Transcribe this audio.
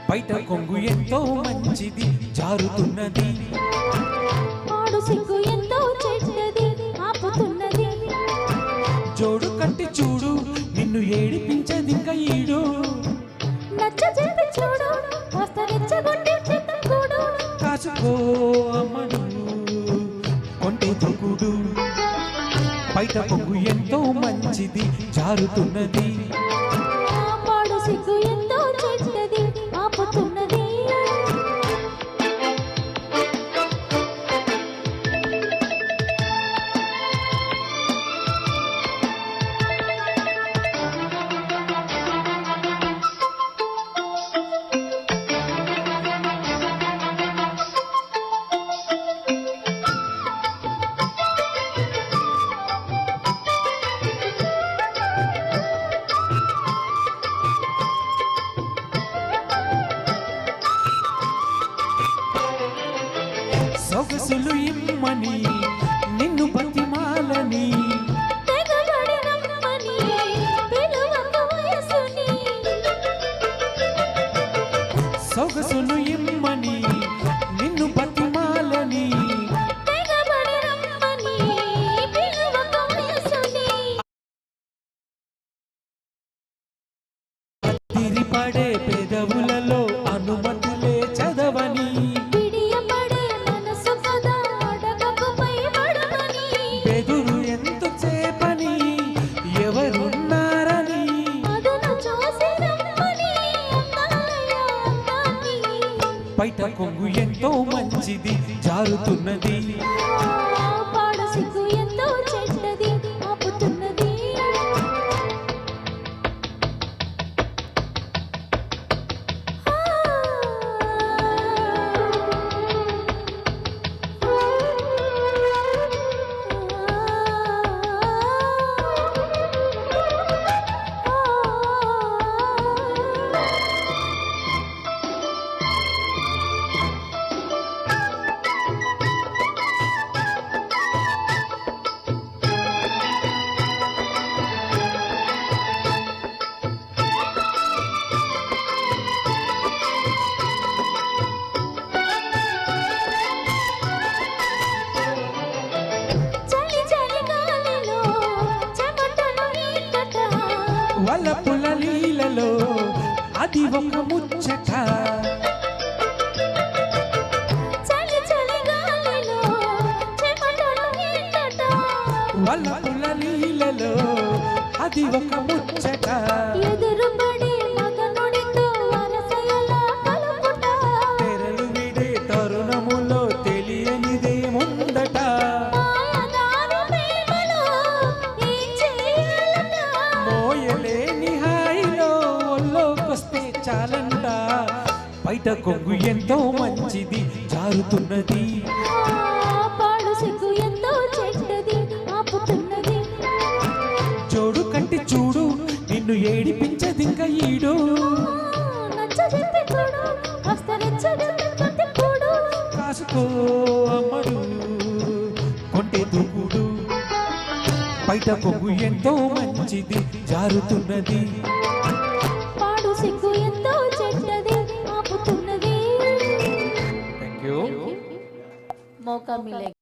బయట కొంగు ఎంతో మంచిది జారుతున్నది, ఆడు సిగ్గు ఎంతో చెడ్డది ఆపుతున్నది. జోడు కట్టి చూడు నిన్ను ఏడిపించదింక ఈడు, నచ్చ చెప్పి చూడు కాస్త రెచ్చగొట్టి చిత్తకూడు. కాసుకో అమ్మడు కొంటే దిగుడు, బయట కొంగు ఎంతో మంచిది జారుతున్నది, పాడు సిగ్గు ఎంతో చెడ్డది ఆపుతున్నది. సొగసులు ఇమ్మని నిన్ను బతిమాలని, తెగబడినమ్మని పిలువక వయసుని. సొగసులు ఇమ్మని నిన్ను బతిమాలని, తెగబడినమ్మని పిలువక వయసుని. తిరిపడే పెదవులలో అనుమతులే చదవని, పిడియపడే మనసు కదా అడగకుపై పడమని. బెదురు ఎంత చేపని ఎవరున్నారని, అదును చూసి రమ్మని అన్నాలయ్య అన్నాన్ని. బయట కొంగు ఎంతో మంచిది జారుతున్నది, పాడు సిగ్గు ఎంతో చెడ్డది ఆపుతున్నది. చలి చలి గాలిలో చెమటలు నీటట, వలపుల లీలలో అది ఒక ముచ్చట, చలి చలి గాలిలో చెమటలు నీటట. వలపుల లీలలో అది ఒక ముచ్చట, ఎదురుపడి మగనుడితో వరసయలా కలుపుట, తెరలు విడే తరుణములో తెలియనిదే ముందట, మాయదారు ప్రేమలో ఏం చేయాలట. మోయలేని హాయిలో ఒళ్ళోకొస్తే చాలంట, బయట కొంగు ఎంతో మంచిది జారుతున్నది, పాడు సిగ్గు ఎంతో చెడ్డది ఆపుతున్నది. జోడు కట్టి చూడు నిన్ను ఏడిపించదింక ఈడు, నచ్చ చెప్పి చూడు కాస్త రెచ్చగొట్టి కూడు. కాసుకో అమ్మడు కొంటే దూకుడు, బయట కొంగు ఎంతో మంచిది జారుతున్నది, పాడు సిగ్గు ఎంతో చెడ్డది ఆపుతున్నది. Thank you. మౌకా మిలేగా.